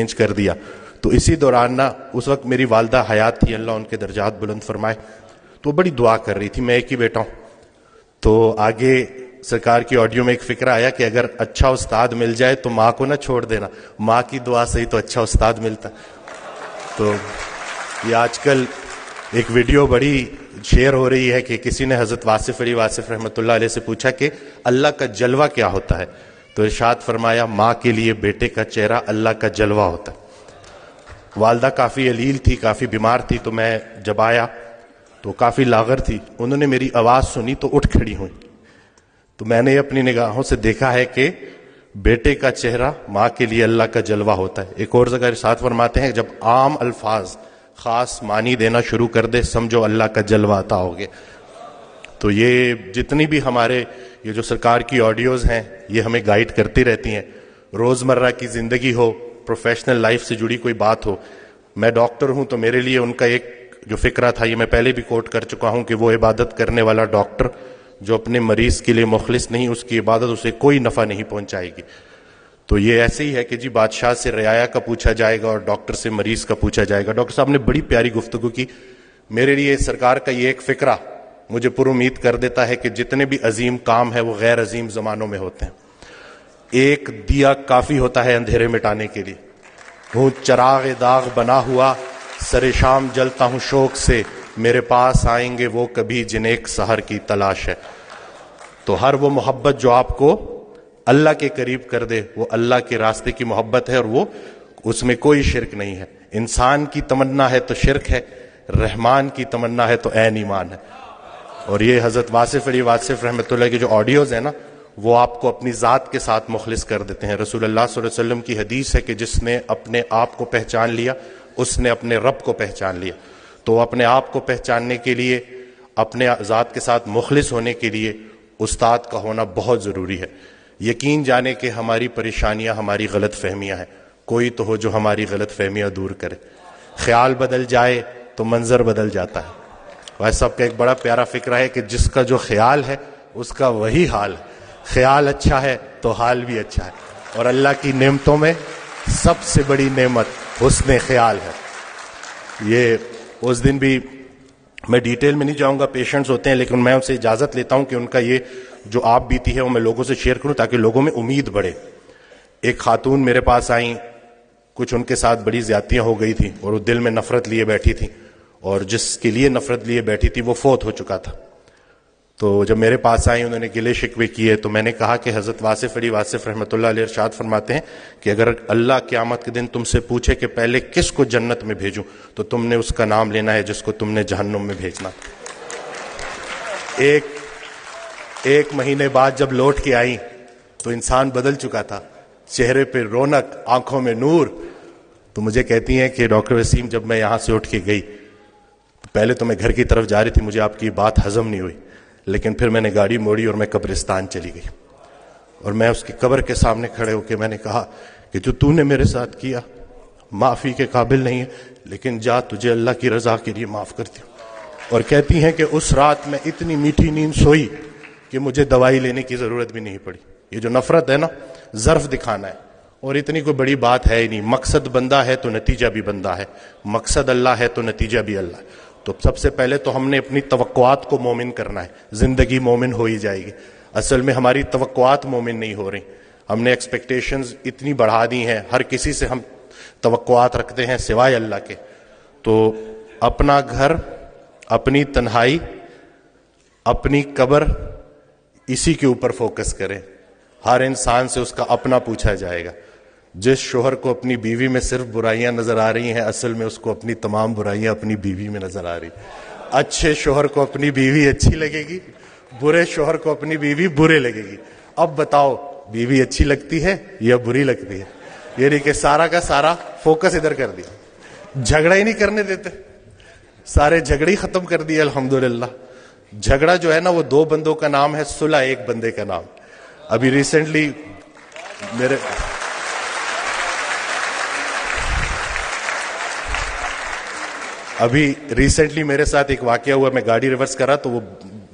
Change کر دیا. تو اسی دوران نا اس وقت میری والدہ حیات تھی, اللہ ان کے درجات بلند فرمائے, تو بڑی دعا کر رہی تھی. میں ایک ہی بیٹا ہوں, تو آگے سرکار کی آڈیو میں ایک فکر آیا کہ اگر اچھا استاد مل جائے تو ماں کو نہ چھوڑ دینا, ماں کی دعا سے ہی تو اچھا استاد ملتا. تو یہ آج کل ایک ویڈیو بڑی شیئر ہو رہی ہے کہ کسی نے حضرت واصف علی واصف رحمۃ اللہ علیہ سے پوچھا کہ اللہ کا جلوہ کیا ہوتا ہے, تو ارشاد فرمایا ماں کے لیے بیٹے کا چہرہ اللہ کا جلوہ ہوتا ہے. والدہ کافی علیل تھی, کافی بیمار تھی, تو میں جب آیا تو کافی لاغر تھی. انہوں نے میری آواز سنی تو اٹھ کھڑی ہوئی. تو میں نے اپنی نگاہوں سے دیکھا ہے کہ بیٹے کا چہرہ ماں کے لیے اللہ کا جلوہ ہوتا ہے. ایک اور جگہ ارشاد فرماتے ہیں جب عام الفاظ خاص معنی دینا شروع کر دے سمجھو اللہ کا جلوہ عطا ہو گیا. تو یہ جتنی بھی ہمارے یہ جو سرکار کی آڈیوز ہیں یہ ہمیں گائیڈ کرتی رہتی ہیں. روزمرہ کی زندگی ہو, پروفیشنل لائف سے جڑی کوئی بات ہو. میں ڈاکٹر ہوں تو میرے لیے ان کا ایک جو فکرہ تھا, یہ میں پہلے بھی کوٹ کر چکا ہوں, کہ وہ عبادت کرنے والا ڈاکٹر جو اپنے مریض کے لیے مخلص نہیں, اس کی عبادت اسے کوئی نفع نہیں پہنچائے گی. تو یہ ایسے ہی ہے کہ جی بادشاہ سے رعایا کا پوچھا جائے گا اور ڈاکٹر سے مریض کا پوچھا جائے گا. ڈاکٹر صاحب نے بڑی پیاری گفتگو کی. میرے لیے سرکار کا یہ ایک فکرہ مجھے پر امید کر دیتا ہے کہ جتنے بھی عظیم کام ہیں وہ غیر عظیم زمانوں میں ہوتے ہیں. ایک دیا کافی ہوتا ہے اندھیرے مٹانے کے لیے. ہوں چراغ داغ بنا ہوا, سر شام جلتا ہوں شوق سے, میرے پاس آئیں گے وہ کبھی جن ایک سحر کی تلاش ہے. تو ہر وہ محبت جو آپ کو اللہ کے قریب کر دے وہ اللہ کے راستے کی محبت ہے, اور وہ اس میں کوئی شرک نہیں ہے. انسان کی تمنا ہے تو شرک ہے, رحمان کی تمنا ہے تو عین ایمان ہے. اور یہ حضرت واصف علی واصف رحمۃ اللہ کی جو آڈیوز ہیں نا وہ آپ کو اپنی ذات کے ساتھ مخلص کر دیتے ہیں. رسول اللہ صلی اللہ علیہ وسلم کی حدیث ہے کہ جس نے اپنے آپ کو پہچان لیا اس نے اپنے رب کو پہچان لیا. تو اپنے آپ کو پہچاننے کے لیے, اپنے ذات کے ساتھ مخلص ہونے کے لیے استاد کا ہونا بہت ضروری ہے. یقین جانے کہ ہماری پریشانیاں ہماری غلط فہمیاں ہیں, کوئی تو ہو جو ہماری غلط فہمیاں دور کرے. خیال بدل جائے تو منظر بدل جاتا ہے. ویسے صاحب کا ایک بڑا پیارا فکرہ ہے کہ جس کا جو خیال ہے اس کا وہی حال ہے. خیال اچھا ہے تو حال بھی اچھا ہے, اور اللہ کی نعمتوں میں سب سے بڑی نعمت حسن خیال ہے. یہ اس دن بھی میں ڈیٹیل میں نہیں جاؤں گا, پیشنٹس ہوتے ہیں, لیکن میں ان سے اجازت لیتا ہوں کہ ان کا یہ جو آپ بیتی ہے وہ میں لوگوں سے شیئر کروں تاکہ لوگوں میں امید بڑھے. ایک خاتون میرے پاس آئیں, کچھ ان کے ساتھ بڑی زیادتیاں ہو گئی تھیں اور وہ دل میں نفرت لیے بیٹھی تھیں, اور جس کے لیے نفرت لیے بیٹھی تھی وہ فوت ہو چکا تھا. تو جب میرے پاس آئیں انہوں نے گلے شکوے کیے, تو میں نے کہا کہ حضرت واصف علی واصف رحمۃ اللہ علیہ ارشاد فرماتے ہیں کہ اگر اللہ قیامت کے دن تم سے پوچھے کہ پہلے کس کو جنت میں بھیجوں تو تم نے اس کا نام لینا ہے جس کو تم نے جہنم میں بھیجنا. ایک مہینے بعد جب لوٹ کے آئیں تو انسان بدل چکا تھا, چہرے پہ رونق, آنکھوں میں نور. تو مجھے کہتی ہیں کہ ڈاکٹر وسیم جب میں یہاں سے اٹھ کے گئی پہلے تو میں گھر کی طرف جا رہی تھی, مجھے آپ کی بات ہضم نہیں ہوئی, لیکن پھر میں نے گاڑی موڑی اور میں قبرستان چلی گئی, اور میں اس کی قبر کے سامنے کھڑے ہو کے میں نے کہا کہ جو تو نے میرے ساتھ کیا معافی کے قابل نہیں ہے, لیکن جا تجھے اللہ کی رضا کے لیے معاف کرتی ہوں. اور کہتی ہیں کہ اس رات میں اتنی میٹھی نیند سوئی کہ مجھے دوائی لینے کی ضرورت بھی نہیں پڑی. یہ جو نفرت ہے نا ظرف دکھانا ہے, اور اتنی کوئی بڑی بات ہے ہی نہیں. مقصد بندہ ہے تو نتیجہ بھی بندہ ہے, مقصد اللہ ہے تو نتیجہ بھی اللہ ہے. تو سب سے پہلے تو ہم نے اپنی توقعات کو مومن کرنا ہے, زندگی مومن ہو ہی جائے گی. اصل میں ہماری توقعات مومن نہیں ہو رہی, ہم نے ایکسپیکٹیشنز اتنی بڑھا دی ہیں, ہر کسی سے ہم توقعات رکھتے ہیں سوائے اللہ کے. تو اپنا گھر, اپنی تنہائی, اپنی قبر, اسی کے اوپر فوکس کریں. ہر انسان سے اس کا اپنا پوچھا جائے گا. جس شوہر کو اپنی بیوی میں صرف برائیاں نظر آ رہی ہیں اصل میں اس کو اپنی تمام برائیاں اپنی بیوی میں نظر آ رہی. اچھے شوہر کو اپنی بیوی اچھی لگے گی, برے شوہر کو اپنی بیوی برے لگے گی. اب بتاؤ بیوی اچھی لگتی ہے یا بری لگتی ہے؟ یہ نہیں کہ سارا کا سارا فوکس ادھر کر دیا, جھگڑا ہی نہیں کرنے دیتے, سارے جھگڑے ہی ختم کر دیے. الحمدللہ جھگڑا جو ہے نا وہ دو بندوں کا نام ہے, صلح ایک بندے کا نام. ابھی ریسنٹلی میرے ساتھ ایک واقعہ ہوا. میں گاڑی ریورس کرا تو وہ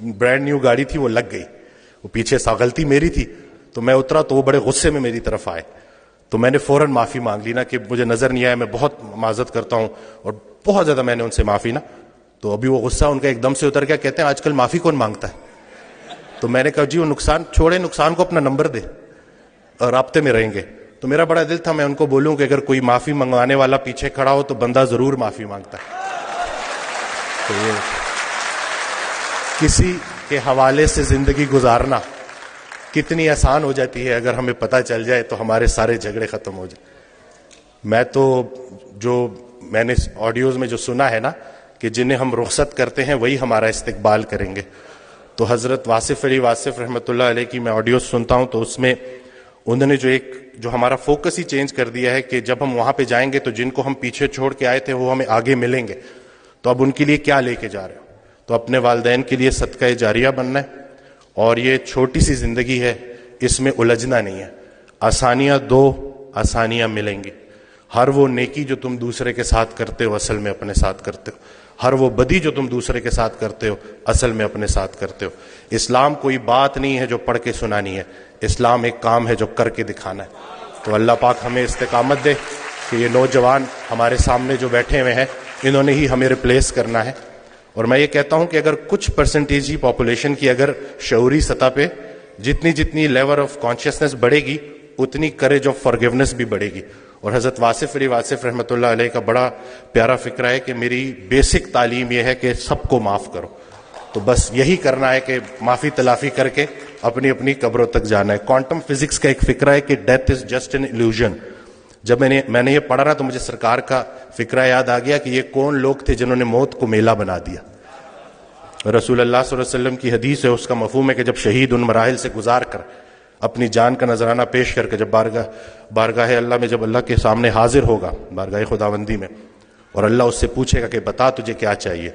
برانڈ نیو گاڑی تھی, وہ لگ گئی. وہ پیچھے سا غلطی میری تھی, تو میں اترا تو وہ بڑے غصے میں میری طرف آئے. تو میں نے فوراً معافی مانگ لی نا کہ مجھے نظر نہیں آیا, میں بہت معذرت کرتا ہوں, اور بہت زیادہ میں نے ان سے معافی نا. تو ابھی وہ غصہ ان کا ایک دم سے اتر گیا, کہتے ہیں آج کل معافی کون مانگتا ہے. تو میں نے کہا جی وہ نقصان چھوڑے, نقصان کو اپنا نمبر دے اور رابطے میں رہیں گے. تو میرا بڑا دل تھا میں ان کو بولوں کہ اگر کوئی معافی منگوانے والا پیچھے کھڑا ہو تو بندہ ضرور معافی مانگتا ہے. تو یہ کسی کے حوالے سے زندگی گزارنا کتنی آسان ہو جاتی ہے, اگر ہمیں پتہ چل جائے تو ہمارے سارے جھگڑے ختم ہو جائیں. میں تو جو میں نے آڈیوز میں جو سنا ہے نا کہ جنہیں ہم رخصت کرتے ہیں وہی ہمارا استقبال کریں گے. تو حضرت واصف علی واصف رحمۃ اللہ علیہ کی میں آڈیوز سنتا ہوں تو اس میں انہوں نے جو ہمارا فوکس ہی چینج کر دیا ہے کہ جب ہم وہاں پہ جائیں گے تو جن کو ہم پیچھے چھوڑ کے آئے تھے وہ ہمیں آگے ملیں گے, تو اب ان کے لیے کیا لے کے جا رہے ہو. تو اپنے والدین کے لیے صدقہ جاریہ بننا ہے, اور یہ چھوٹی سی زندگی ہے, اس میں الجھنا نہیں ہے. آسانیاں دو, آسانیاں ملیں گی. ہر وہ نیکی جو تم دوسرے کے ساتھ کرتے ہو اصل میں اپنے ساتھ کرتے ہو, ہر وہ بدی جو تم دوسرے کے ساتھ کرتے ہو اصل میں اپنے ساتھ کرتے ہو. اسلام کوئی بات نہیں ہے جو پڑھ کے سنانی ہے, اسلام ایک کام ہے جو کر کے دکھانا ہے. تو اللہ پاک ہمیں استقامت دے کہ یہ نوجوان ہمارے سامنے جو بیٹھے ہوئے ہیں انہوں نے ہی ہمیں ریپلیس کرنا ہے. اور میں یہ کہتا ہوں کہ اگر کچھ پرسنٹیج ہی پاپولیشن کی اگر شعوری سطح پہ جتنی لیول آف کانشیسنس بڑھے گی اتنی کریج آف فارگیونیس بھی بڑھے گی. اور حضرت واصف علی واصف رحمۃ اللہ علیہ کا بڑا پیارا فکرہ ہے کہ میری بیسک تعلیم یہ ہے کہ سب کو معاف کرو. تو بس یہی کرنا ہے کہ معافی تلافی کر کے اپنی اپنی قبروں تک جانا ہے. کوانٹم فزکس کا ایک فکرہ ہے کہ death is just an illusion. جب میں نے یہ پڑھا نا تو مجھے سرکار کا فکرہ یاد آ گیا کہ یہ کون لوگ تھے جنہوں نے موت کو میلہ بنا دیا. رسول اللہ صلی اللہ علیہ وسلم کی حدیث ہے, اس کا مفہوم ہے کہ جب شہید ان مراحل سے گزار کر اپنی جان کا نذرانہ پیش کر کے جب بارگاہ اللہ میں جب اللہ کے سامنے حاضر ہوگا, بارگاہ خداوندی میں, اور اللہ اس سے پوچھے گا کہ بتا تجھے کیا چاہیے,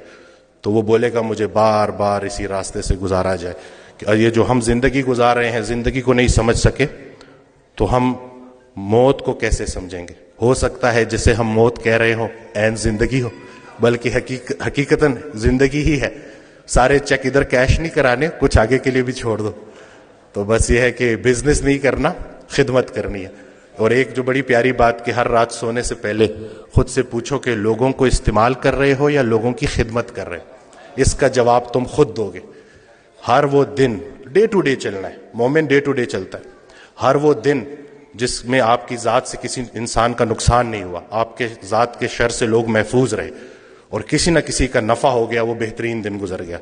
تو وہ بولے گا مجھے بار بار اسی راستے سے گزارا جائے. کہ یہ جو ہم زندگی گزار رہے ہیں, زندگی کو نہیں سمجھ سکے تو ہم موت کو کیسے سمجھیں گے. ہو سکتا ہے جسے ہم موت کہہ رہے ہوں عین زندگی ہو, بلکہ حقیقتاً زندگی ہی ہے. سارے چیک ادھر کیش نہیں کرانے, کچھ آگے کے لیے بھی چھوڑ دو. تو بس یہ ہے کہ بزنس نہیں کرنا, خدمت کرنی ہے. اور ایک جو بڑی پیاری بات کہ ہر رات سونے سے پہلے خود سے پوچھو کہ لوگوں کو استعمال کر رہے ہو یا لوگوں کی خدمت کر رہے ہو. اس کا جواب تم خود دو گے. ہر وہ دن ڈے ٹو ڈے چلنا ہے, مومن ڈے ٹو ڈے چلتا ہے. ہر وہ دن جس میں آپ کی ذات سے کسی انسان کا نقصان نہیں ہوا, آپ کے ذات کے شر سے لوگ محفوظ رہے, اور کسی نہ کسی کا نفع ہو گیا, وہ بہترین دن گزر گیا.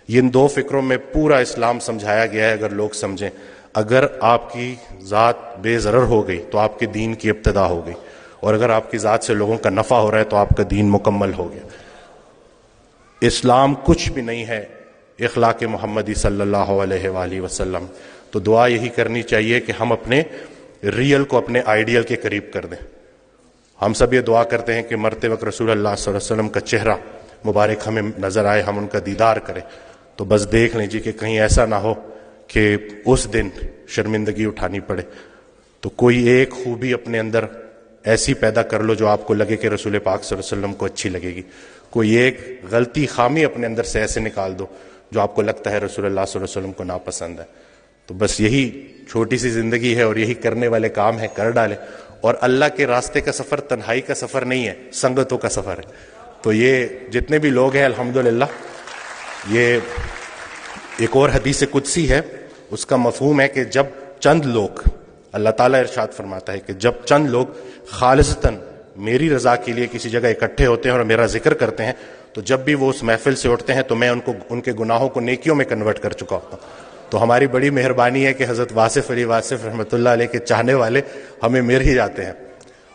ان دو فکروں میں پورا اسلام سمجھایا گیا ہے. اگر لوگ سمجھیں, اگر آپ کی ذات بے ضرر ہو گئی تو آپ کے دین کی ابتدا ہو گئی, اور اگر آپ کی ذات سے لوگوں کا نفع ہو رہا ہے تو آپ کا دین مکمل ہو گیا. اسلام کچھ بھی نہیں ہے اخلاق محمدی صلی اللہ علیہ وآلہ وسلم. تو دعا یہی کرنی چاہیے کہ ہم اپنے ریئل کو اپنے آئیڈیل کے قریب کر دیں. ہم سب یہ دعا کرتے ہیں کہ مرتے وقت رسول اللہ صلی اللہ علیہ وسلم کا چہرہ مبارک ہمیں نظر آئے, ہم ان کا دیدار کریں. تو بس دیکھ لیجیے کہ کہیں ایسا نہ ہو کہ اس دن شرمندگی اٹھانی پڑے. تو کوئی ایک خوبی اپنے اندر ایسی پیدا کر لو جو آپ کو لگے کہ رسول پاک صلی اللہ علیہ وسلم کو اچھی لگے گی. کوئی ایک غلطی خامی اپنے اندر سے ایسے نکال دو جو آپ کو لگتا ہے رسول اللہ صلی اللہ علیہ وسلم کو ناپسند ہے. تو بس یہی چھوٹی سی زندگی ہے اور یہی کرنے والے کام ہے, کر ڈالے. اور اللہ کے راستے کا سفر تنہائی کا سفر نہیں ہے, سنگتوں کا سفر ہے. تو یہ جتنے بھی لوگ ہیں الحمدللہ, یہ ایک اور حدیث قدسی ہے, اس کا مفہوم ہے کہ جب چند لوگ, اللہ تعالیٰ ارشاد فرماتا ہے کہ جب چند لوگ خالصتاً میری رضا کے لیے کسی جگہ اکٹھے ہوتے ہیں اور میرا ذکر کرتے ہیں, تو جب بھی وہ اس محفل سے اٹھتے ہیں تو میں ان کے گناہوں کو نیکیوں میں کنورٹ کر چکا ہوتا ہوں. تو ہماری بڑی مہربانی ہے کہ حضرت واصف علی واصف رحمۃ اللہ علیہ کے چاہنے والے ہمیں مل ہی جاتے ہیں.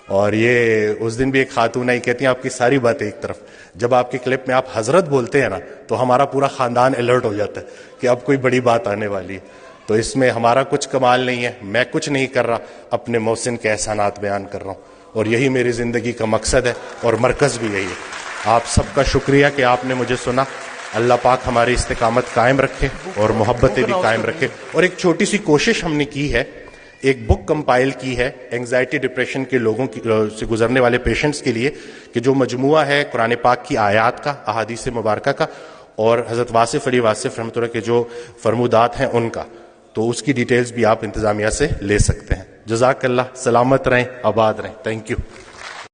اور یہ اس دن بھی ایک خاتون آئی, کہتی ہیں آپ کی ساری باتیں ایک طرف, جب آپ کی کلپ میں آپ حضرت بولتے ہیں نا تو ہمارا پورا خاندان الرٹ ہو جاتا ہے کہ اب کوئی بڑی بات آنے والی ہے. تو اس میں ہمارا کچھ کمال نہیں ہے, میں کچھ نہیں کر رہا, اپنے محسن کے احسانات بیان کر رہا ہوں, اور یہی میری زندگی کا مقصد ہے اور مرکز بھی یہی ہے. آپ سب کا شکریہ کہ آپ نے مجھے سنا. اللہ پاک ہماری استقامت قائم رکھے اور محبتیں بھی قائم رکھے. اور ایک چھوٹی سی کوشش ہم نے کی ہے, ایک بک کمپائل کی ہے اینگزائٹی ڈپریشن کے لوگوں سے گزرنے والے پیشنٹس کے لیے, کہ جو مجموعہ ہے قرآن پاک کی آیات کا, احادیث مبارکہ کا, اور حضرت واصف علی واصف رحمۃ اللہ کے جو فرمودات ہیں ان کا. تو اس کی ڈیٹیلز بھی آپ انتظامیہ سے لے سکتے ہیں. جزاک اللہ, سلامت رہیں, آباد رہیں. Thank you.